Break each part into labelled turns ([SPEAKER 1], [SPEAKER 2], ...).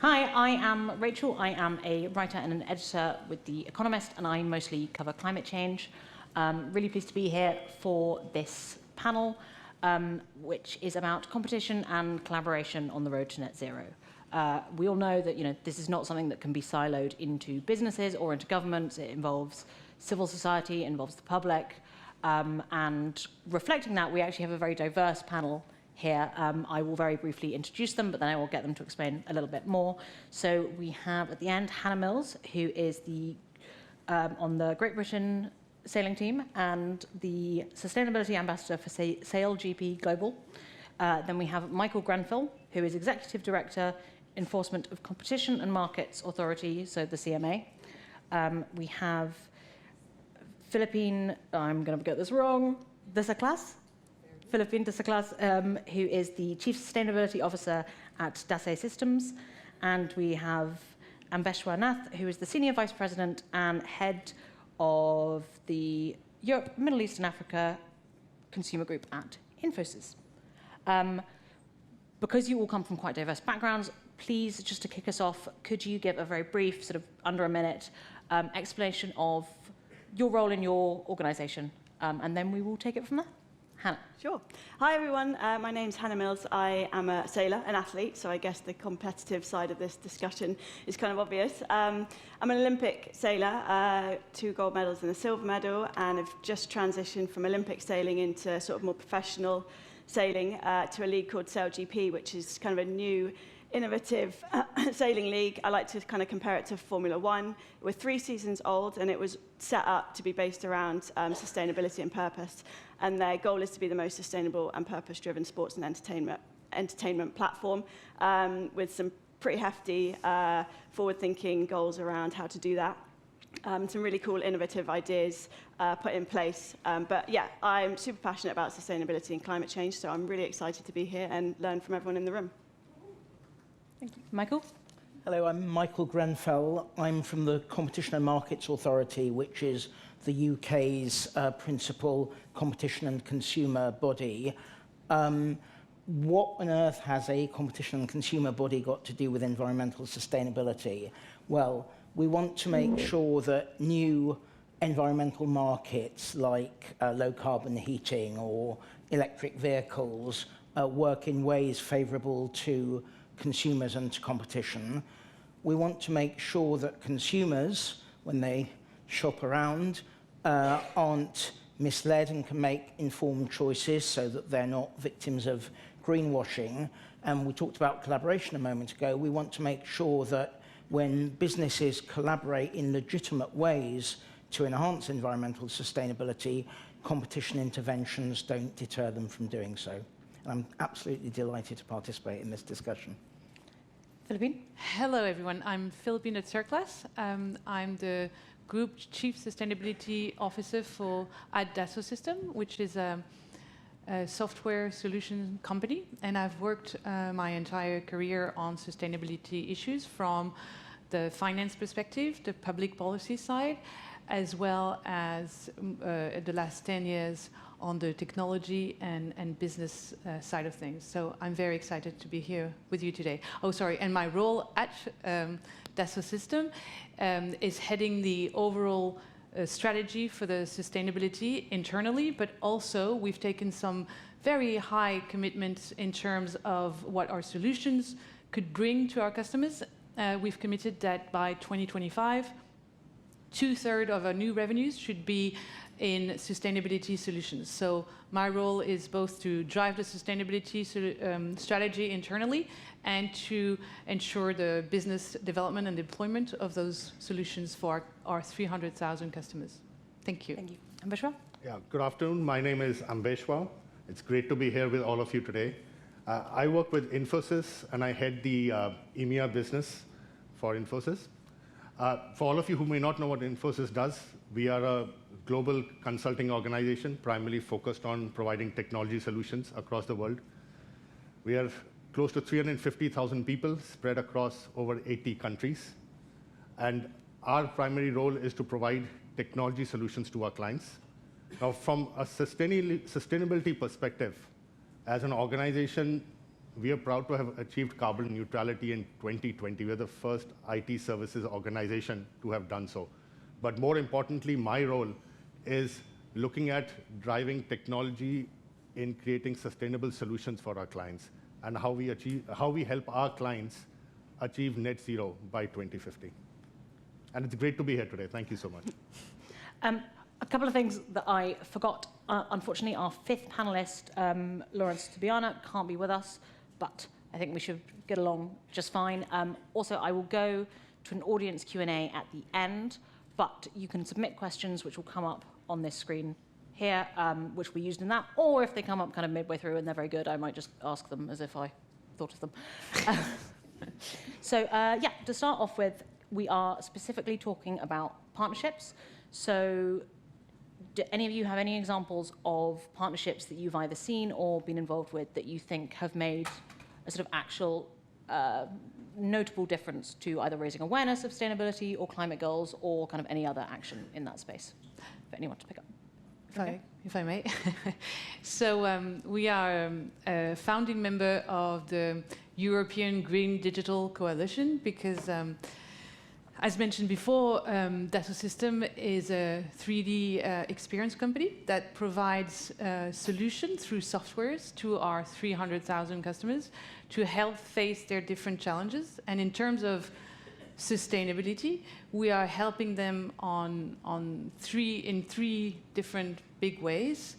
[SPEAKER 1] Hi, I am Rachel. I am a writer and an editor with The Economist, and I mostly cover climate change. Really pleased to be here for this panel, which is about competition and collaboration on the road to net zero. We all know that this is not something that can be siloed into businesses or into governments. It involves civil society, it involves the public, and reflecting that, we actually have a very diverse panel here. I will very briefly introduce them, but then I will get them to explain a little bit more. So we have at the end Hannah Mills, who is on the Great Britain sailing team and the Sustainability Ambassador for Sail GP Global. Then we have Michael Grenfell, who is Executive Director, Enforcement of Competition and Markets Authority, so the CMA. We have Philippine, I'm going to get this wrong, Philippine Dassault, who is the Chief Sustainability Officer at Dassault Systèmes. And we have Ambeshwar Nath, who is the Senior Vice President and Head of the Europe, Middle East and Africa Consumer Group at Infosys. Because you all come from quite diverse backgrounds, please, just to kick us off, could you give a very brief, sort of under a minute, explanation of your role in your organisation, and then we will take it from there. Hannah.
[SPEAKER 2] Sure. Hi, everyone. My name's Hannah Mills. I am a sailor, an athlete, so I guess the competitive side of this discussion is kind of obvious. I'm an Olympic sailor, 2 gold medals and a silver medal, and I've just transitioned from Olympic sailing into sort of more professional sailing to a league called Sail GP, which is kind of a new, innovative sailing league. I like to kind of compare it to Formula One. We're 3 seasons old, and it was set up to be based around sustainability and purpose. And their goal is to be the most sustainable and purpose-driven sports and entertainment platform, with some pretty hefty, forward-thinking goals around how to do that. Some really cool, innovative ideas put in place. But yeah, I'm super passionate about sustainability and climate change, so I'm really excited to be here and learn from everyone in the room.
[SPEAKER 1] Thank you. Michael?
[SPEAKER 3] Hello, I'm Michael Grenfell. I'm from the Competition and Markets Authority, which is the UK's principal competition and consumer body. What on earth has a competition and consumer body got to do with environmental sustainability? Well, we want to make sure that new environmental markets like low-carbon heating or electric vehicles work in ways favourable to consumers and to competition. We want to make sure that consumers, when they shop around, aren't misled and can make informed choices so that they're not victims of greenwashing. And we talked about collaboration a moment ago. We want to make sure that when businesses collaborate in legitimate ways to enhance environmental sustainability, competition interventions don't deter them from doing so. And I'm absolutely delighted to participate in this discussion.
[SPEAKER 1] Philippine?
[SPEAKER 4] Hello, everyone. I'm Philippine at Circlas. I'm the Group Chief Sustainability Officer at Dassault Systèmes, which is a software solution company. And I've worked my entire career on sustainability issues from the finance perspective, the public policy side, as well as the last 10 years on the technology and business side of things. So I'm very excited to be here with you today. Oh, sorry, and my role at Dassault Systèmes is heading the overall strategy for the sustainability internally, but also we've taken some very high commitments in terms of what our solutions could bring to our customers. We've committed that by 2025, 2/3 of our new revenues should be in sustainability solutions. So my role is both to drive the sustainability strategy internally and to ensure the business development and deployment of those solutions for our 300,000 customers. Thank you.
[SPEAKER 1] Thank you. Ambeshwar?
[SPEAKER 5] Yeah, good afternoon. My name is Ambeshwar. It's great to be here with all of you today. I work with Infosys, and I head the EMEA business for Infosys. For all of you who may not know what Infosys does, we are a global consulting organization primarily focused on providing technology solutions across the world. We are close to 350,000 people spread across over 80 countries. And our primary role is to provide technology solutions to our clients. Now, from a sustainability perspective, as an organization, we are proud to have achieved carbon neutrality in 2020. We're the first IT services organization to have done so. But more importantly, my role is looking at driving technology in creating sustainable solutions for our clients and how we help our clients achieve net zero by 2050. And it's great to be here today. Thank you so much.
[SPEAKER 1] A couple of things that I forgot. Unfortunately, our fifth panelist, Lawrence Tubiana, can't be with us, but I think we should get along just fine. Also, I will go to an audience Q&A at the end, but you can submit questions which will come up on this screen here, which we used in that, or if they come up kind of midway through and they're very good, I might just ask them as if I thought of them. So, yeah, to start off with, we are specifically talking about partnerships. So, do any of you have any examples of partnerships that you've either seen or been involved with that you think have made a sort of actual notable difference to either raising awareness of sustainability or climate goals or kind of any other action in that space? For anyone to pick up.
[SPEAKER 4] If I may. So we are a founding member of the European Green Digital Coalition because, as mentioned before, Dassault Systèmes is a 3D experience company that provides solutions through softwares to our 300,000 customers to help face their different challenges. And in terms of sustainability, we are helping them in three different big ways.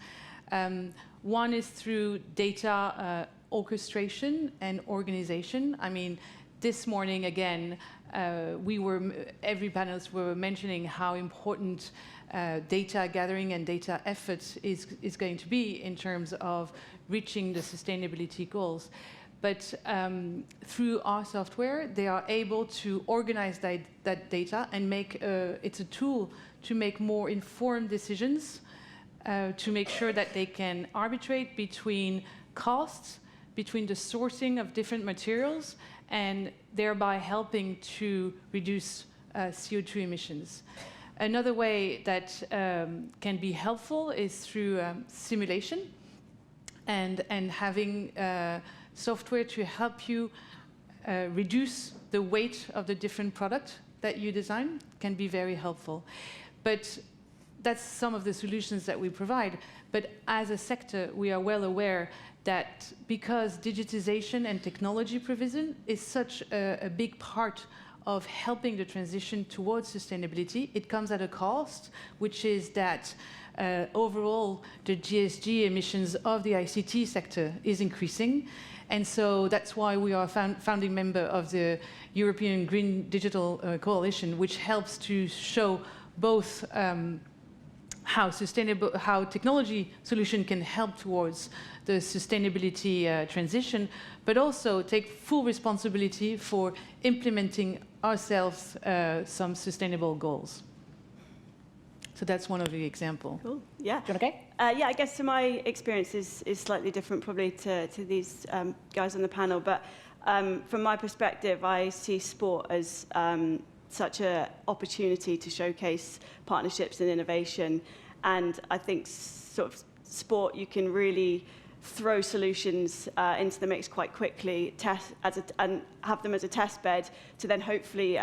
[SPEAKER 4] One is through data orchestration and organization. I mean, this morning again, every panelist were mentioning how important data gathering and data efforts is going to be in terms of reaching the sustainability goals. But through our software, they are able to organize that data and it's a tool to make more informed decisions, to make sure that they can arbitrate between costs, between the sourcing of different materials, and thereby helping to reduce CO2 emissions. Another way that can be helpful is through simulation and having software to help you reduce the weight of the different product that you design can be very helpful. But that's some of the solutions that we provide. But as a sector, we are well aware that because digitization and technology provision is such a big part of helping the transition towards sustainability, it comes at a cost, which is that overall the GHG emissions of the ICT sector is increasing. And so that's why we are a founding member of the European Green Digital Coalition, which helps to show both how technology solution can help towards the sustainability transition, but also take full responsibility for implementing ourselves some sustainable goals. So that's one of the examples.
[SPEAKER 2] Cool. Yeah.
[SPEAKER 1] Do you want to go?
[SPEAKER 2] Yeah, I guess so my experience is slightly different probably to these guys on the panel, but from my perspective, I see sport as such an opportunity to showcase partnerships and innovation. And I think sort of sport, you can really throw solutions into the mix quite quickly, and have them as a test bed to then hopefully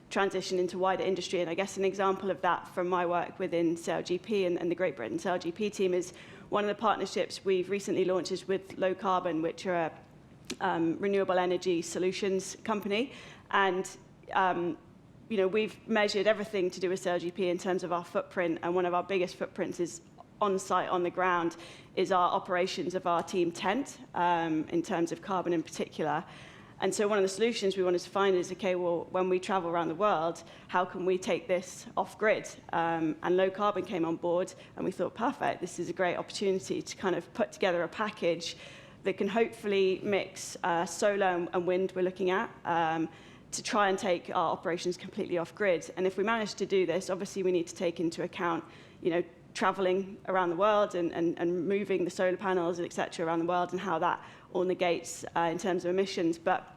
[SPEAKER 2] transition into wider industry. And I guess an example of that from my work within SailGP and the Great Britain SailGP team is one of the partnerships we've recently launched is with Low Carbon, which are a renewable energy solutions company. And you know, we've measured everything to do with SailGP in terms of our footprint, and one of our biggest footprints is on site, on the ground, is our operations of our team tent, in terms of carbon in particular. And so one of the solutions we wanted to find is, okay, well, when we travel around the world, how can we take this off-grid? And Low Carbon came on board, and we thought, perfect, this is a great opportunity to kind of put together a package that can hopefully mix solar and wind we're looking at, to try and take our operations completely off-grid. And if we manage to do this, obviously we need to take into account, you know, traveling around the world and moving the solar panels, et cetera, around the world, and how that all negates in terms of emissions. But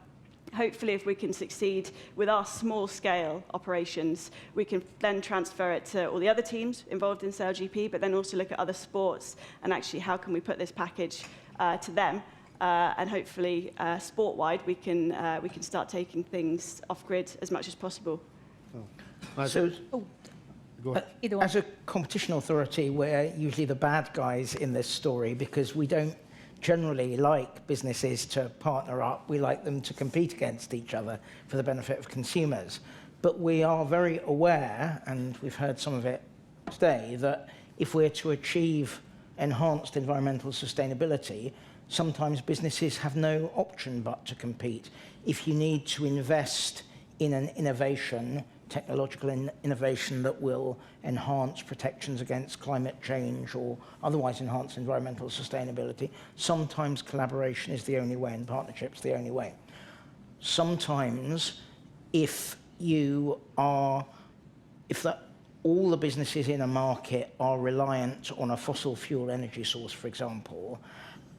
[SPEAKER 2] hopefully if we can succeed with our small-scale operations, we can then transfer it to all the other teams involved in SailGP, but then also look at other sports and actually how can we put this package to them. and hopefully sport-wide we can start taking things off-grid as much as possible.
[SPEAKER 3] So,
[SPEAKER 5] Go ahead.
[SPEAKER 1] Either one.
[SPEAKER 3] as a competition authority, we're usually the bad guys in this story because we don't generally like businesses to partner up. We like them to compete against each other for the benefit of consumers. But we are very aware, and we've heard some of it today, that if we're to achieve enhanced environmental sustainability, sometimes businesses have no option but to compete. If you need to invest in an innovation, technological innovation that will enhance protections against climate change or otherwise enhance environmental sustainability, sometimes collaboration is the only way and partnership's the only way. Sometimes, if all the businesses in a market are reliant on a fossil fuel energy source, for example,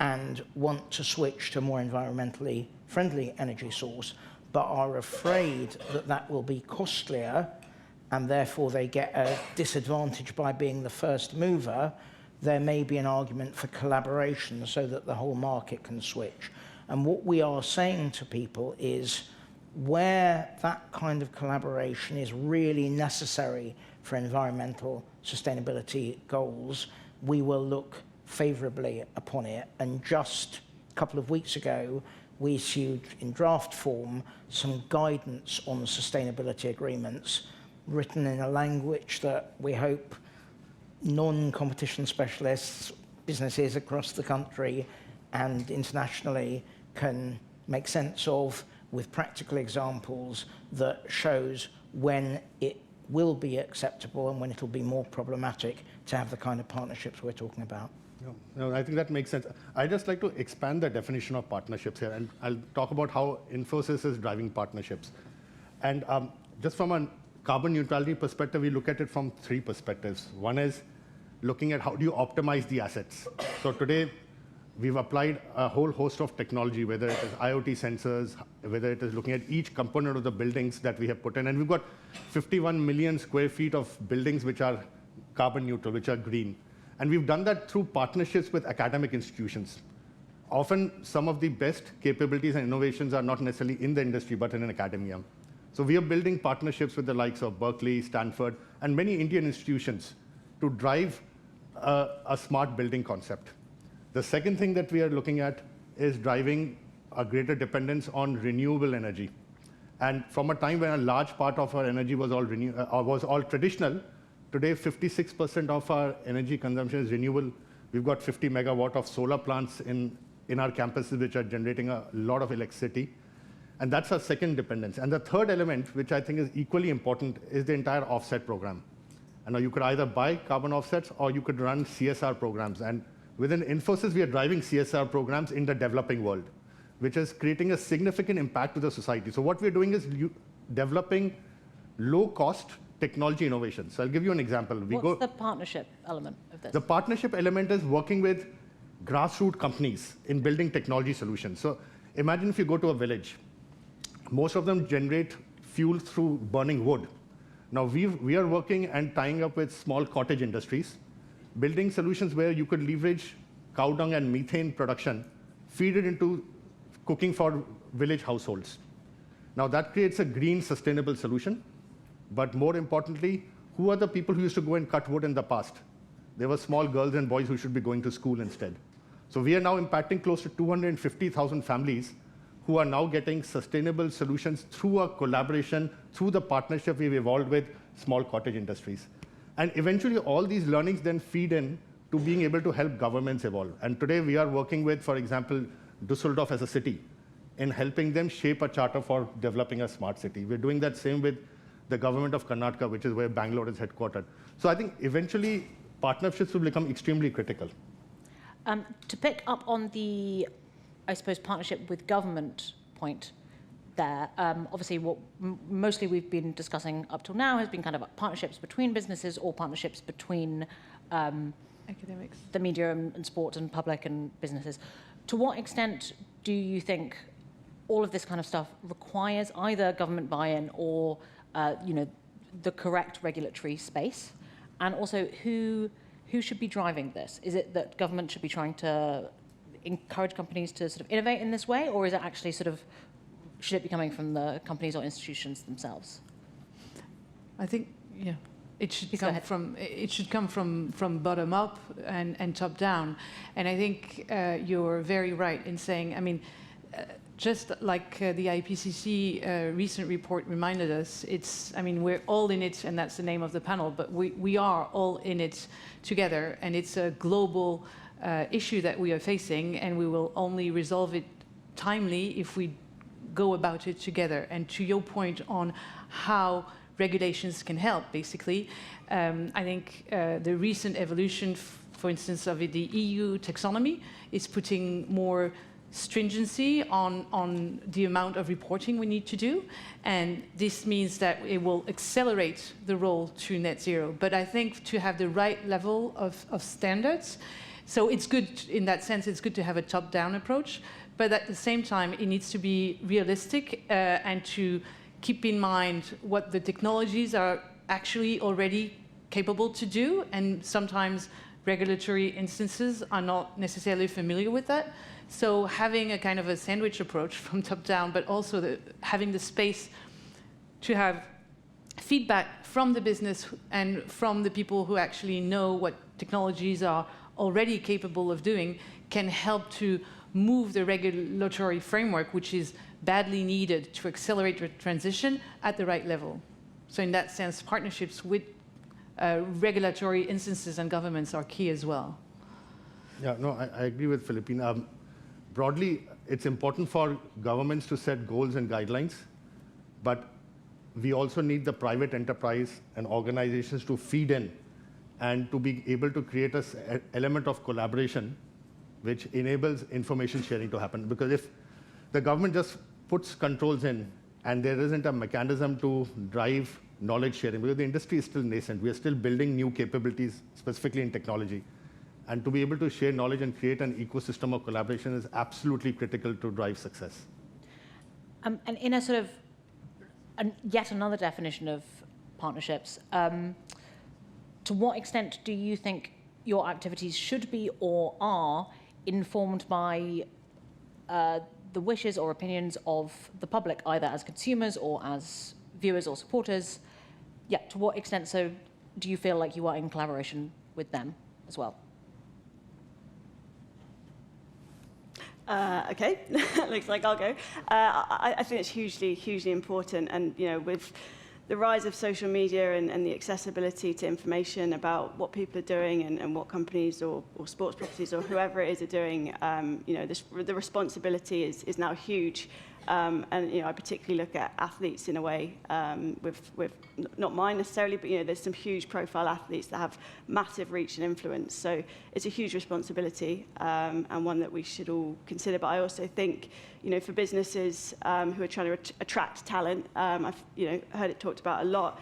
[SPEAKER 3] and want to switch to a more environmentally friendly energy source, but are afraid that that will be costlier, and therefore they get a disadvantage by being the first mover, there may be an argument for collaboration so that the whole market can switch. And what we are saying to people is, where that kind of collaboration is really necessary for environmental sustainability goals, we will look favourably upon it. And just a couple of weeks ago, we issued in draft form some guidance on sustainability agreements, written in a language that we hope non-competition specialists, businesses across the country and internationally can make sense of, with practical examples that shows when it will be acceptable and when it'll be more problematic to have the kind of partnerships we're talking about.
[SPEAKER 5] No, I think that makes sense. I'd just like to expand the definition of partnerships here, and I'll talk about how Infosys is driving partnerships. And just from a carbon neutrality perspective, we look at it from three perspectives. One is looking at how do you optimize the assets. So today, we've applied a whole host of technology, whether it is IoT sensors, whether it is looking at each component of the buildings that we have put in. And we've got 51 million square feet of buildings which are carbon neutral, which are green. And we've done that through partnerships with academic institutions. Often, some of the best capabilities and innovations are not necessarily in the industry, but in an academia. So we are building partnerships with the likes of Berkeley, Stanford, and many Indian institutions to drive a smart building concept. The second thing that we are looking at is driving a greater dependence on renewable energy. And from a time when a large part of our energy was all traditional, today 56% of our energy consumption is renewable. We've got 50 megawatt of solar plants in our campuses which are generating a lot of electricity. And that's our second dependence. And the third element, which I think is equally important, is the entire offset program. And you could either buy carbon offsets or you could run CSR programs. And within Infosys, we are driving CSR programs in the developing world, which is creating a significant impact to the society. So what we're doing is developing low-cost technology innovation. So I'll give you an example.
[SPEAKER 1] What's the partnership element of this?
[SPEAKER 5] The partnership element is working with grassroots companies in building technology solutions. So imagine if you go to a village. Most of them generate fuel through burning wood. Now, we are working and tying up with small cottage industries, building solutions where you could leverage cow dung and methane production, feed it into cooking for village households. Now, that creates a green, sustainable solution. But more importantly, who are the people who used to go and cut wood in the past? They were small girls and boys who should be going to school instead. So we are now impacting close to 250,000 families who are now getting sustainable solutions through a collaboration, through the partnership we've evolved with small cottage industries. And eventually, all these learnings then feed in to being able to help governments evolve. And today, we are working with, for example, Düsseldorf as a city in helping them shape a charter for developing a smart city. We're doing that same with the government of Karnataka, which is where Bangalore is headquartered. So I think eventually, partnerships will become extremely critical.
[SPEAKER 1] To pick up on the, I suppose, partnership with government point there, obviously what mostly we've been discussing up till now has been kind of partnerships between businesses or partnerships between
[SPEAKER 4] Academics,
[SPEAKER 1] the media and sport and public and businesses. To what extent do you think all of this kind of stuff requires either government buy-in or the correct regulatory space? And also, who should be driving this? Is it that government should be trying to encourage companies to sort of innovate in this way, or is it actually sort of, should it be coming from the companies or institutions themselves?
[SPEAKER 4] I think, yeah, it should come from bottom up and top down. And I think you're very right in saying, I mean, just like the IPCC recent report reminded us, we're all in it, and that's the name of the panel, but we are all in it together, and it's a global issue that we are facing, and we will only resolve it timely if we go about it together. And to your point on how regulations can help, basically, I think the recent evolution, for instance, of the EU taxonomy is putting more stringency on the amount of reporting we need to do, and this means that it will accelerate the roll to net zero. But I think to have the right level of standards, so it's good in that sense, it's good to have a top-down approach, but at the same time it needs to be realistic and to keep in mind what the technologies are actually already capable to do, and sometimes regulatory instances are not necessarily familiar with that. So having a kind of a sandwich approach from top down, but also having the space to have feedback from the business and from the people who actually know what technologies are already capable of doing, can help to move the regulatory framework, which is badly needed to accelerate the transition, at the right level. So in that sense, partnerships with regulatory instances and governments are key as well.
[SPEAKER 5] Yeah, no, I agree with Philippine. Broadly, it's important for governments to set goals and guidelines, but we also need the private enterprise and organizations to feed in and to be able to create an element of collaboration which enables information sharing to happen. Because if the government just puts controls in and there isn't a mechanism to drive knowledge sharing, because the industry is still nascent, we are still building new capabilities, specifically in technology. And to be able to share knowledge and create an ecosystem of collaboration is absolutely critical to drive success.
[SPEAKER 1] And in a sort of yet another definition of partnerships, to what extent do you think your activities should be or are informed by the wishes or opinions of the public, either as consumers or as viewers or supporters? Yeah, to what extent so do you feel like you are in collaboration with them as well?
[SPEAKER 2] Okay, looks like I'll go. I think it's hugely important, and with the rise of social media and the accessibility to information about what people are doing and what companies or sports properties or whoever it is are doing, the responsibility is now huge. And I particularly look at athletes in a way, with not mine necessarily, but there's some huge profile athletes that have massive reach and influence. So it's a huge responsibility, and one that we should all consider. But I also think, for businesses who are trying to attract talent, I've heard it talked about a lot.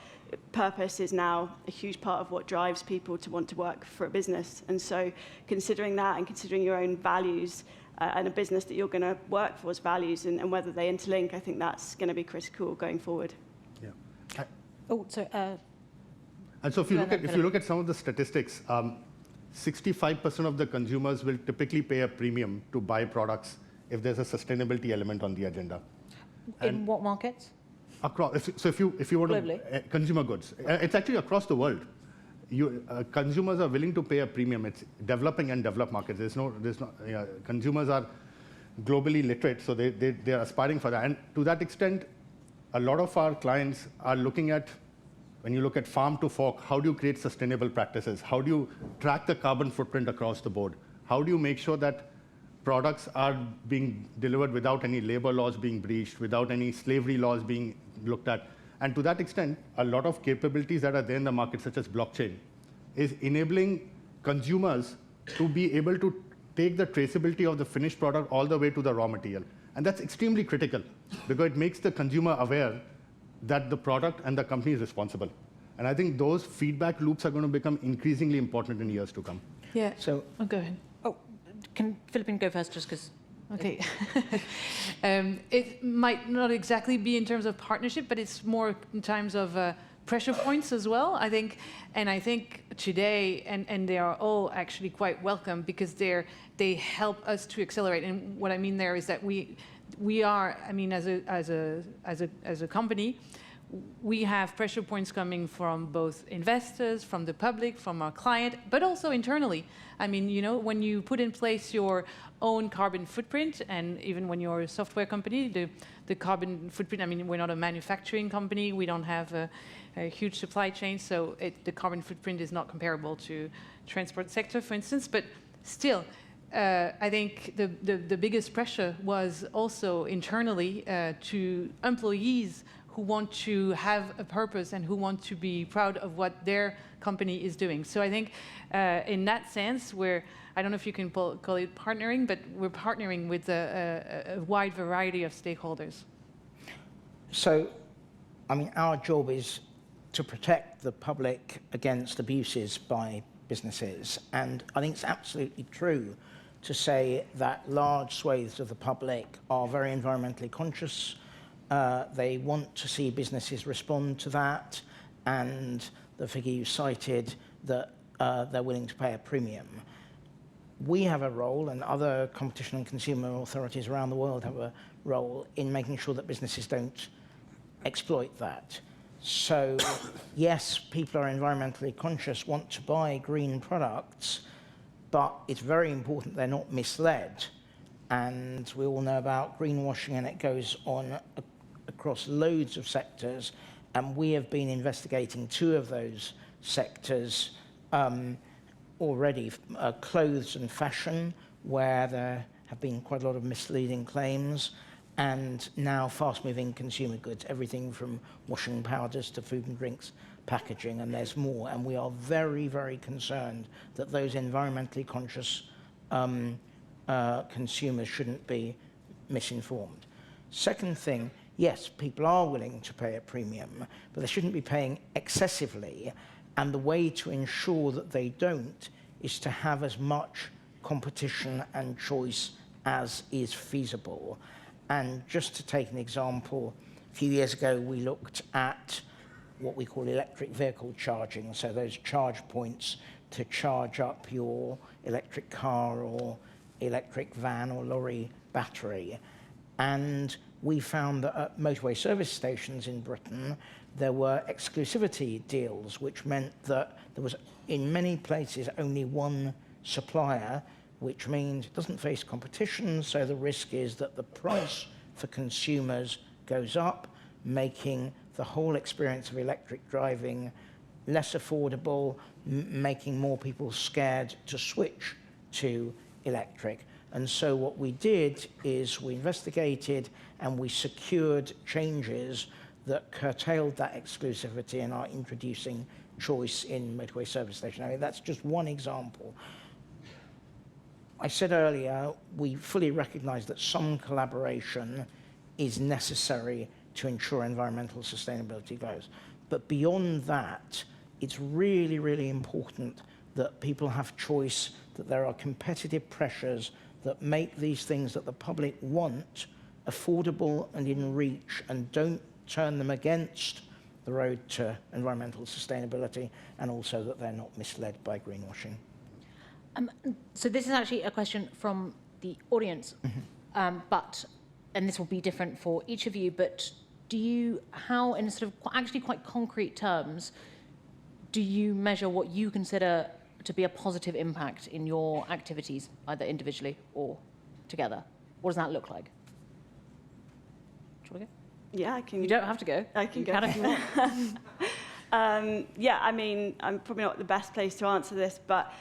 [SPEAKER 2] Purpose is now a huge part of what drives people to want to work for a business, and so considering that and considering your own values. And a business that you're going to work for's values and whether they interlink, I think that's going to be critical going forward.
[SPEAKER 5] Yeah. And so if you look at some of the statistics, 65% of the consumers will typically pay a premium to buy products if there's a sustainability element on the agenda.
[SPEAKER 1] In what markets?
[SPEAKER 5] Across. If you want to consumer goods, it's actually across the world. Consumers are willing to pay a premium. It's developing and developed markets. Consumers are globally literate, so they are aspiring for that. And to that extent, a lot of our clients are looking at, when you look at farm to fork, how do you create sustainable practices? How do you track the carbon footprint across the board? How do you make sure that products are being delivered without any labor laws being breached, without any slavery laws being looked at? And to that extent, a lot of capabilities that are there in the market, such as blockchain, is enabling consumers to be able to take the traceability of the finished product all the way to the raw material. And that's extremely critical, because it makes the consumer aware that the product and the company is responsible. And I think those feedback loops are going to become increasingly important in years to come.
[SPEAKER 4] Yeah, so go ahead.
[SPEAKER 1] Oh, can Philippine go first, just because...
[SPEAKER 4] Okay. It might not exactly be in terms of partnership, but it's more in terms of pressure points as well, I think. And I think today, and they are all actually quite welcome because they help us to accelerate. And what I mean there is that we are, I mean, as a company, we have pressure points coming from both investors, from the public, from our client, but also internally. I mean, you know, when you put in place your own carbon footprint, and even when you're a software company, the carbon footprint, I mean, we're not a manufacturing company, we don't have a huge supply chain, so the carbon footprint is not comparable to transport sector, for instance, but still, I think the biggest pressure was also internally to employees who want to have a purpose and who want to be proud of what their company is doing. So I think in that sense, I don't know if you can call it partnering, but we're partnering with a wide variety of stakeholders.
[SPEAKER 3] So, I mean, our job is to protect the public against abuses by businesses. And I think it's absolutely true to say that large swathes of the public are very environmentally conscious. They want to see businesses respond to that, and the figure you cited, that they're willing to pay a premium. We have a role, and other competition and consumer authorities around the world have a role in making sure that businesses don't exploit that. So, yes, people are environmentally conscious, want to buy green products, but it's very important they're not misled. And we all know about greenwashing, and it goes on across loads of sectors, and we have been investigating 2 of those sectors already, clothes and fashion, where there have been quite a lot of misleading claims, and now fast-moving consumer goods, everything from washing powders to food and drinks packaging, and there's more. And we are very, very concerned that those environmentally conscious consumers shouldn't be misinformed. Second thing, yes, people are willing to pay a premium, but they shouldn't be paying excessively. And the way to ensure that they don't is to have as much competition and choice as is feasible. And just to take an example, a few years ago we looked at what we call electric vehicle charging, so those charge points to charge up your electric car or electric van or lorry battery. And we found that at motorway service stations in Britain, there were exclusivity deals, which meant that there was, in many places, only one supplier, which means it doesn't face competition, so the risk is that the price for consumers goes up, making the whole experience of electric driving less affordable, making more people scared to switch to electric. And so what we did is we investigated and we secured changes that curtailed that exclusivity and are introducing choice in motorway service stations. I mean, that's just one example. I said earlier, we fully recognize that some collaboration is necessary to ensure environmental sustainability goes. But beyond that, it's really, really important that people have choice, that there are competitive pressures that make these things that the public want affordable and in reach, and don't turn them against the road to environmental sustainability, and also that they're not misled by greenwashing.
[SPEAKER 1] So this is actually a question from the audience, and this will be different for each of you, but how in sort of actually quite concrete terms, do you measure what you consider to be a positive impact in your activities, either individually or together? What does that look like? Do you want to go?
[SPEAKER 2] Yeah, I can.
[SPEAKER 1] You don't have to go.
[SPEAKER 2] I can go.
[SPEAKER 1] If you want.
[SPEAKER 2] Yeah, I mean, I'm probably not the best place to answer this, but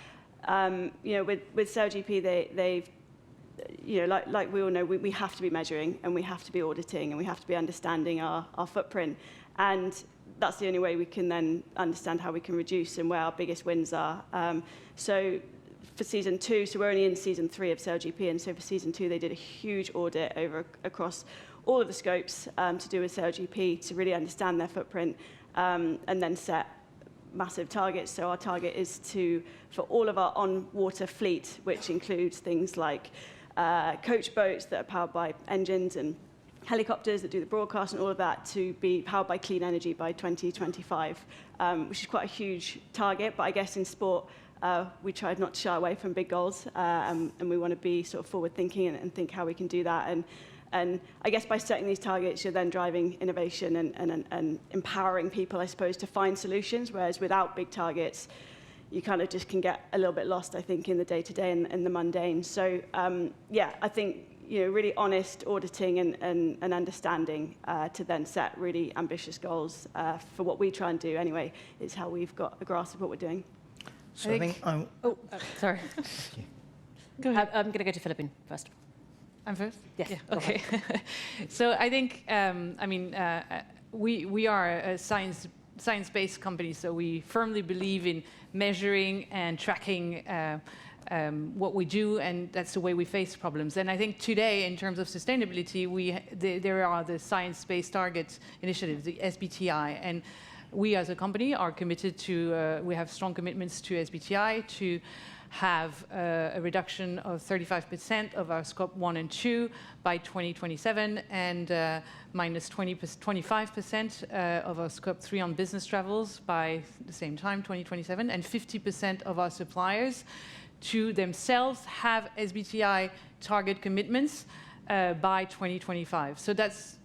[SPEAKER 2] you know, with SailGP, they've, you know, like we all know, we have to be measuring, and we have to be auditing, and we have to be understanding our footprint, and that's the only way we can then understand how we can reduce and where our biggest wins are. So for season 2, so we're only in season 3 of SailGP, and so for season 2, they did a huge audit across all of the scopes to do with SailGP to really understand their footprint, and then set massive targets. So our target is for all of our on-water fleet, which includes things like coach boats that are powered by engines and helicopters that do the broadcast and all of that to be powered by clean energy by 2025, which is quite a huge target. But I guess in sport, we tried not to shy away from big goals, and we want to be sort of forward-thinking and think how we can do that. And I guess by setting these targets, you're then driving innovation and empowering people, I suppose, to find solutions, whereas without big targets, you kind of just can get a little bit lost, I think, in the day-to-day and the mundane. So, yeah, I think, really honest auditing and understanding to then set really ambitious goals for what we try and do anyway is how we've got a grasp of what we're doing.
[SPEAKER 3] So I think I'm...
[SPEAKER 1] Sorry.
[SPEAKER 4] Go ahead.
[SPEAKER 1] I'm going to go to Philippine first.
[SPEAKER 4] I'm first?
[SPEAKER 1] Yes.
[SPEAKER 4] Yeah, okay. So I think, we are a science-based company, so we firmly believe in measuring and tracking what we do, and that's the way we face problems. And I think today, in terms of sustainability, there are the Science-Based Targets Initiative, the SBTi, and we as a company are committed to, we have strong commitments to SBTi to have a reduction of 35% of our scope 1 and 2 by 2027, and minus 25% of our scope 3 on business travels by the same time, 2027, and 50% of our suppliers to themselves have SBTi target commitments by 2025. So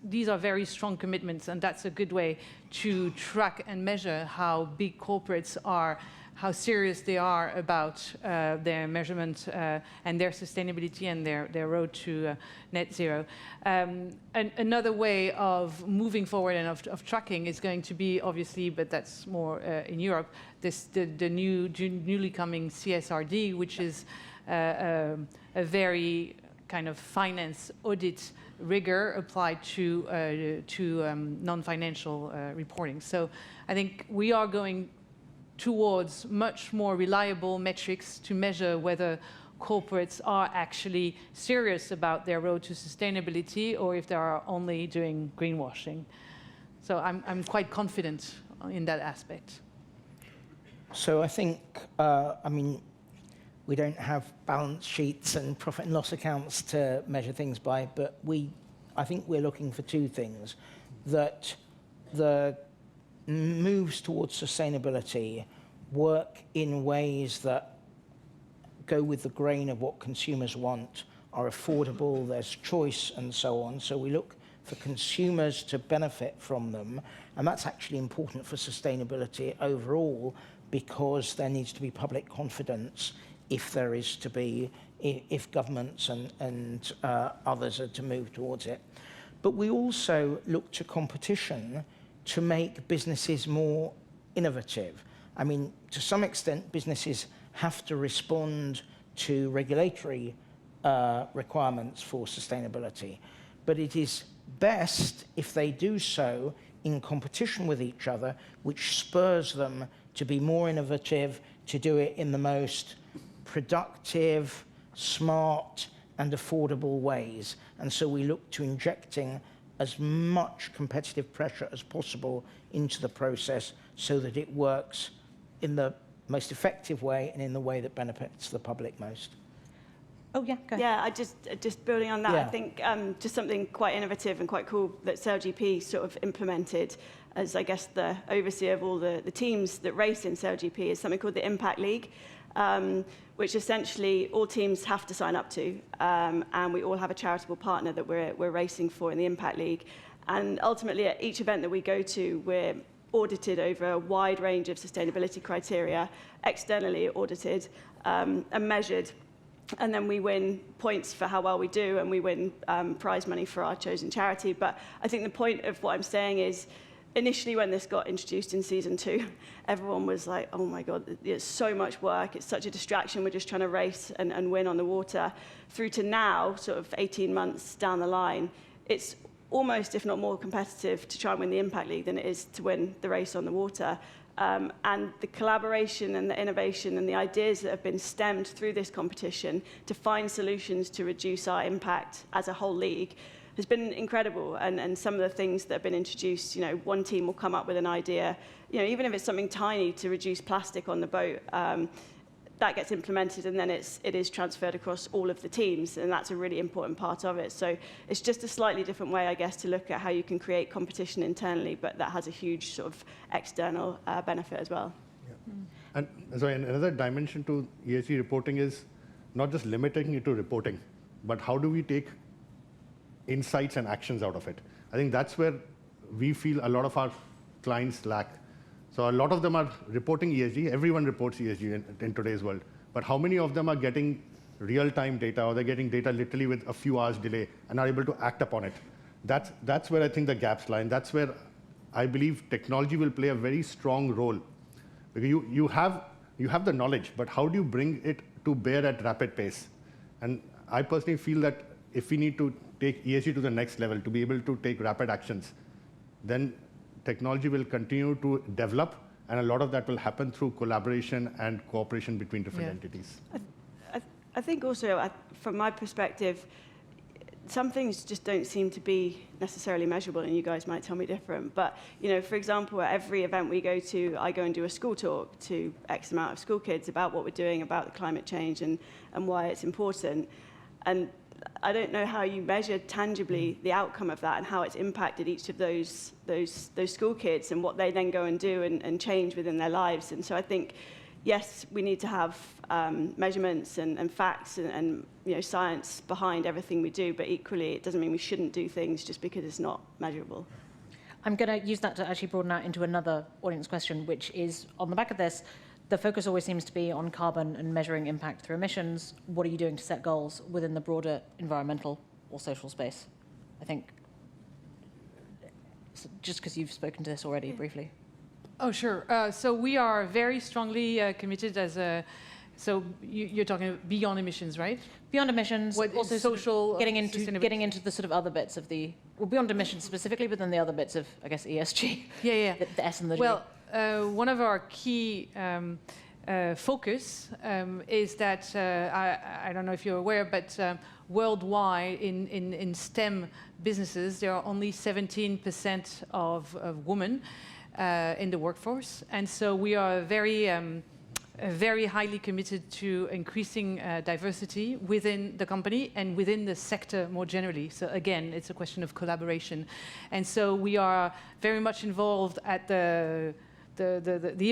[SPEAKER 4] these are very strong commitments, and that's a good way to track and measure how big corporates are, how serious they are about their measurement and their sustainability and their road to net zero. Another way of moving forward and of tracking is going to be, obviously, but that's more in Europe, the newly coming CSRD, which is a very kind of finance audit rigor applied to non-financial reporting. So I think we are going towards much more reliable metrics to measure whether corporates are actually serious about their road to sustainability or if they are only doing greenwashing. So I'm quite confident in that aspect.
[SPEAKER 3] So I think, we don't have balance sheets and profit and loss accounts to measure things by, but I think we're looking for two things. That the moves towards sustainability work in ways that go with the grain of what consumers want, are affordable, there's choice, and so on. So we look for consumers to benefit from them, and that's actually important for sustainability overall, because there needs to be public confidence if governments and others are to move towards it. But we also look to competition to make businesses more innovative. I mean, to some extent, businesses have to respond to regulatory requirements for sustainability. But it is best if they do so in competition with each other, which spurs them to be more innovative, to do it in the most productive, smart, and affordable ways. And so we look to injecting as much competitive pressure as possible into the process so that it works in the most effective way and in the way that benefits the public most.
[SPEAKER 1] Oh, yeah, go ahead.
[SPEAKER 2] Yeah, just building on that,
[SPEAKER 3] Yeah.
[SPEAKER 2] I think just something quite innovative and quite cool that SailGP sort of implemented as, I guess, the overseer of all the teams that race in SailGP is something called the Impact League, which essentially all teams have to sign up to, and we all have a charitable partner that we're racing for in the Impact League. And ultimately, at each event that we go to, we're audited over a wide range of sustainability criteria, externally audited and measured. And then we win points for how well we do, and we win prize money for our chosen charity. But I think the point of what I'm saying is, initially when this got introduced in season 2, everyone was like, oh my God, it's so much work, it's such a distraction, we're just trying to race and win on the water. Through to now, sort of 18 months down the line, it's almost, if not more competitive to try and win the Impact League than it is to win the race on the water. And the collaboration and the innovation and the ideas that have been stemmed through this competition to find solutions to reduce our impact as a whole league has been incredible. And some of the things that have been introduced, one team will come up with an idea, even if it's something tiny to reduce plastic on the boat, that gets implemented, and then it is transferred across all of the teams, and that's a really important part of it. So it's just a slightly different way, I guess, to look at how you can create competition internally, but that has a huge sort of external benefit as well.
[SPEAKER 5] Yeah. And so another dimension to ESG reporting is not just limiting it to reporting, but how do we take insights and actions out of it? I think that's where we feel a lot of our clients lack. So a lot of them are reporting ESG. Everyone reports ESG in today's world. But how many of them are getting real-time data, or they're getting data literally with a few hours delay and are able to act upon it? That's where I think the gaps lie. And that's where I believe technology will play a very strong role. Because you have the knowledge, but how do you bring it to bear at rapid pace? And I personally feel that if we need to take ESG to the next level, to be able to take rapid actions, then technology will continue to develop, and a lot of that will happen through collaboration and cooperation between different entities.
[SPEAKER 2] I think also, from my perspective, some things just don't seem to be necessarily measurable, and you guys might tell me different. But, for example, at every event we go to, I go and do a school talk to X amount of school kids about what we're doing about the climate change and why it's important. And I don't know how you measure tangibly the outcome of that and how it's impacted each of those school kids and what they then go and do and change within their lives. And so I think, yes, we need to have measurements and facts and science behind everything we do, but equally it doesn't mean we shouldn't do things just because it's not measurable.
[SPEAKER 1] I'm going to use that to actually broaden out into another audience question, which is, on the back of this, the focus always seems to be on carbon and measuring impact through emissions. What are you doing to set goals within the broader environmental or social space? I think, just because you've spoken to this already briefly.
[SPEAKER 4] Oh, sure. So we are very strongly committed as a... So you're talking beyond emissions, right?
[SPEAKER 1] Beyond emissions,
[SPEAKER 4] what
[SPEAKER 1] also
[SPEAKER 4] social
[SPEAKER 1] getting into the sort of other bits of the... Well, beyond emissions specifically, but then the other bits of, I guess, ESG.
[SPEAKER 4] Yeah.
[SPEAKER 1] The S and the G.
[SPEAKER 4] Well, one of our key focus is that, I don't know if you're aware, but worldwide in STEM businesses, there are only 17% of women in the workforce. And so we are very highly committed to increasing diversity within the company and within the sector more generally. So again, it's a question of collaboration. And so we are very much involved at the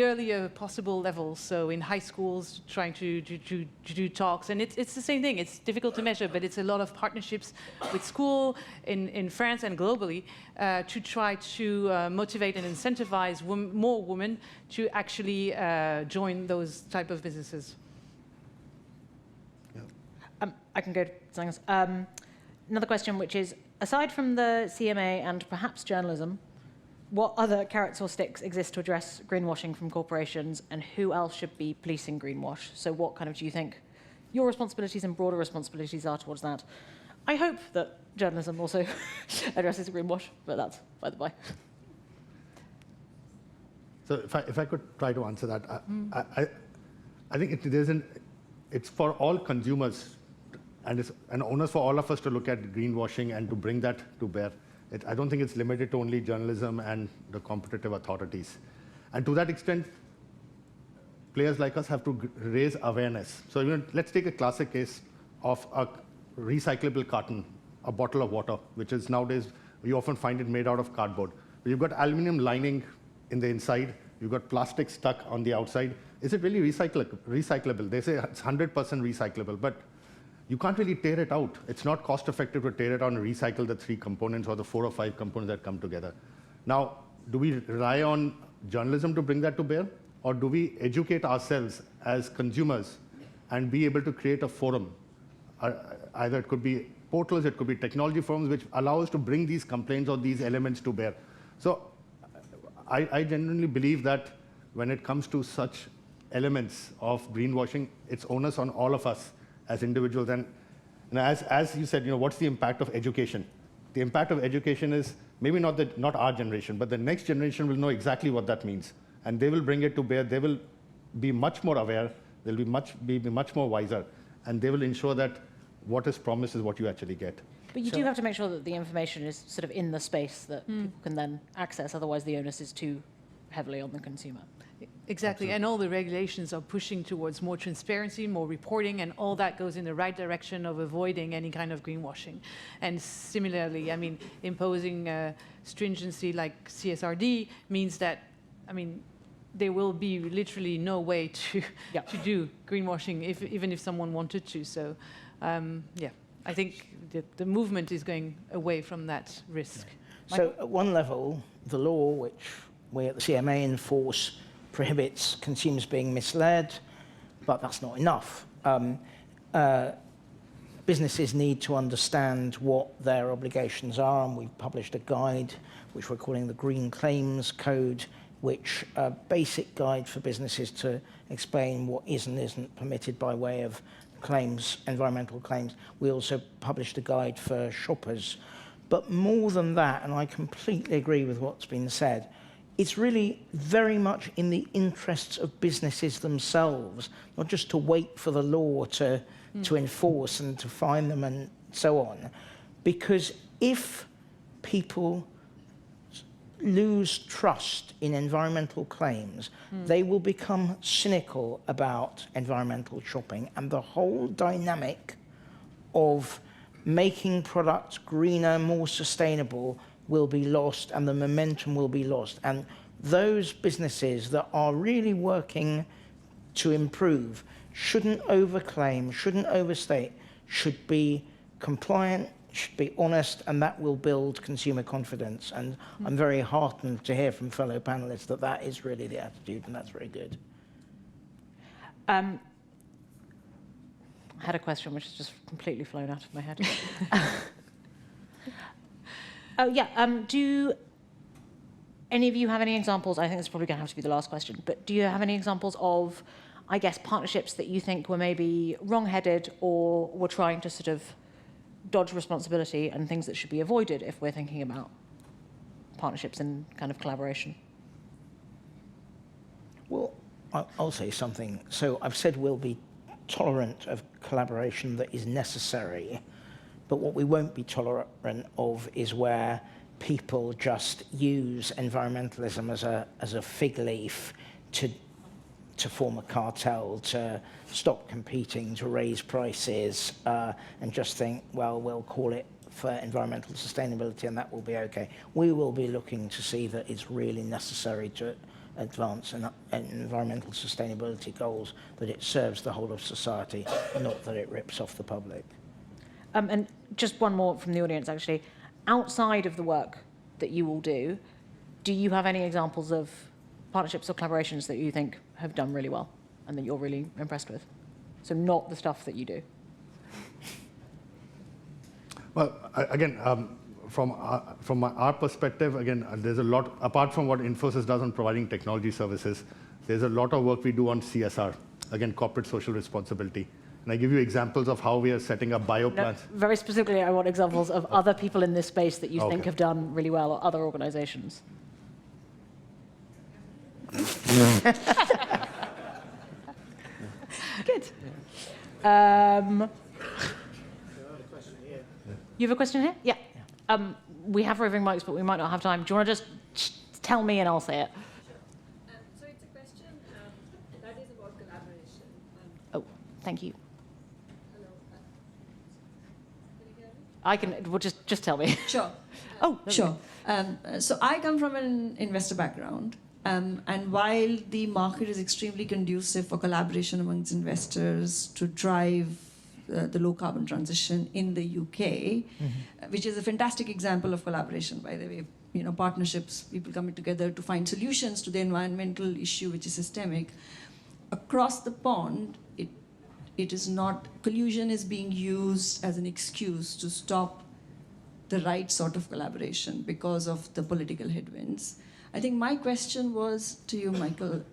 [SPEAKER 4] earlier possible levels, so in high schools, trying to do talks. And it's the same thing. It's difficult to measure, but it's a lot of partnerships with school in France and globally to try to motivate and incentivize more women to actually join those type of businesses.
[SPEAKER 5] Yeah.
[SPEAKER 1] I can go to something else. Another question, which is, aside from the CMA and perhaps journalism, what other carrots or sticks exist to address greenwashing from corporations, and who else should be policing greenwash? So what kind of do you think your responsibilities and broader responsibilities are towards that? I hope that journalism also addresses greenwash, but that's by the by.
[SPEAKER 5] So if I could try to answer that, I think it's for all consumers and owners, for all of us to look at greenwashing and to bring that to bear. I don't think it's limited to only journalism and the competitive authorities. And to that extent, players like us have to raise awareness. So let's take a classic case of a recyclable carton, a bottle of water, which is nowadays, you often find it made out of cardboard. You've got aluminum lining in the inside, you've got plastic stuck on the outside. Is it really recyclable? They say it's 100% recyclable, but you can't really tear it out. It's not cost effective to tear it out and recycle the 3 components or the 4 or 5 components that come together. Now, do we rely on journalism to bring that to bear? Or do we educate ourselves as consumers and be able to create a forum? Either it could be portals, it could be technology forums, which allow us to bring these complaints or these elements to bear. So I genuinely believe that when it comes to such elements of greenwashing, it's onus on all of us as individuals. And as you said, what's the impact of education? The impact of education is maybe not our generation, but the next generation will know exactly what that means. And they will bring it to bear. They will be much more aware. They'll be much more wiser. And they will ensure that what is promised is what you actually get.
[SPEAKER 1] But you do have to make sure that the information is sort of in the space that people can then access. Otherwise, the onus is too heavily on the consumer.
[SPEAKER 4] Exactly,
[SPEAKER 5] Absolutely.
[SPEAKER 4] and all the regulations are pushing towards more transparency, more reporting, and all that goes in the right direction of avoiding any kind of greenwashing. And similarly, I mean, imposing stringency like CSRD means that, I mean, there will be literally no way to to do greenwashing, even if someone wanted to. So, yeah, I think the movement is going away from that risk.
[SPEAKER 3] So at one level, the law, which we at the CMA enforce, prohibits consumers being misled, but that's not enough. Businesses need to understand what their obligations are, and we've published a guide, which we're calling the Green Claims Code, which a basic guide for businesses to explain what is and isn't permitted by way of claims, environmental claims. We also published a guide for shoppers. But more than that, and I completely agree with what's been said, it's really very much in the interests of businesses themselves, not just to wait for the law to enforce and to fine them and so on. Because if people lose trust in environmental claims, they will become cynical about environmental shopping, and the whole dynamic of making products greener, more sustainable will be lost, and the momentum will be lost. And those businesses that are really working to improve shouldn't overclaim, shouldn't overstate, should be compliant, should be honest, and that will build consumer confidence. And I'm very heartened to hear from fellow panelists that that is really the attitude, and that's very good.
[SPEAKER 1] I had a question which has just completely flown out of my head. Oh, yeah. Do any of you have any examples? I think this is probably going to have to be the last question, but do you have any examples of, I guess, partnerships that you think were maybe wrong-headed or were trying to sort of dodge responsibility, and things that should be avoided if we're thinking about partnerships and kind of collaboration?
[SPEAKER 3] Well, I'll say something. So I've said we'll be tolerant of collaboration that is necessary, but what we won't be tolerant of is where people just use environmentalism as a fig leaf to form a cartel, to stop competing, to raise prices, and just think, well, we'll call it for environmental sustainability and that will be okay. We will be looking to see that it's really necessary to advance environmental sustainability goals, that it serves the whole of society, not that it rips off the public.
[SPEAKER 1] And just one more from the audience, actually. Outside of the work that you all do you have any examples of partnerships or collaborations that you think have done really well and that you're really impressed with? So not the stuff that you do.
[SPEAKER 5] Well, again, from our perspective, again, there's a lot, apart from what Infosys does on providing technology services, there's a lot of work we do on CSR, again, corporate social responsibility. And I give you examples of how we are setting up bioplants.
[SPEAKER 1] No, very specifically, I want examples of other people in this space that you think have done really well, or other organizations. Good. You have a question here? Yeah. We have roving mics, but we might not have time. Do you want to just tell me and I'll say it?
[SPEAKER 6] So it's a question that is about collaboration.
[SPEAKER 1] Oh, thank you.
[SPEAKER 6] Hello. Can you hear me?
[SPEAKER 1] I can. Well, just tell me.
[SPEAKER 6] Sure.
[SPEAKER 1] Oh,
[SPEAKER 6] Sure. So I come from an investor background. And while the market is extremely conducive for collaboration amongst investors to drive the low carbon transition in the UK, which is a fantastic example of collaboration, by the way, partnerships, people coming together to find solutions to the environmental issue, which is systemic. Across the pond, it is not, collusion is being used as an excuse to stop the right sort of collaboration because of the political headwinds. I think my question was to you, Michael,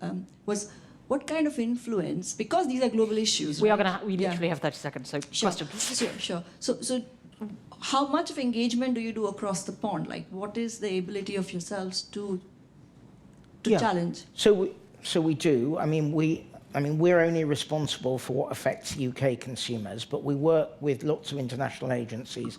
[SPEAKER 6] was what kind of influence, because these are global issues,
[SPEAKER 1] we
[SPEAKER 6] right?
[SPEAKER 1] are going to. We literally have 30 seconds. So,
[SPEAKER 6] Sure.
[SPEAKER 1] question.
[SPEAKER 6] Sure. So, how much of engagement do you do across the pond? Like, what is the ability of yourselves to challenge?
[SPEAKER 3] So we do. I mean, we're only responsible for what affects UK consumers, but we work with lots of international agencies,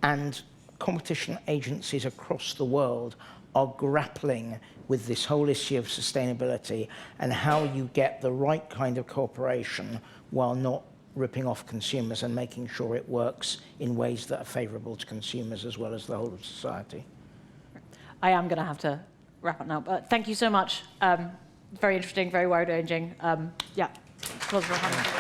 [SPEAKER 3] and competition agencies across the world are grappling with this whole issue of sustainability and how you get the right kind of cooperation while not ripping off consumers and making sure it works in ways that are favourable to consumers as well as the whole of society.
[SPEAKER 1] I am going to have to wrap up now, but thank you so much. Very interesting, very wide-ranging. Yeah, applause for having me.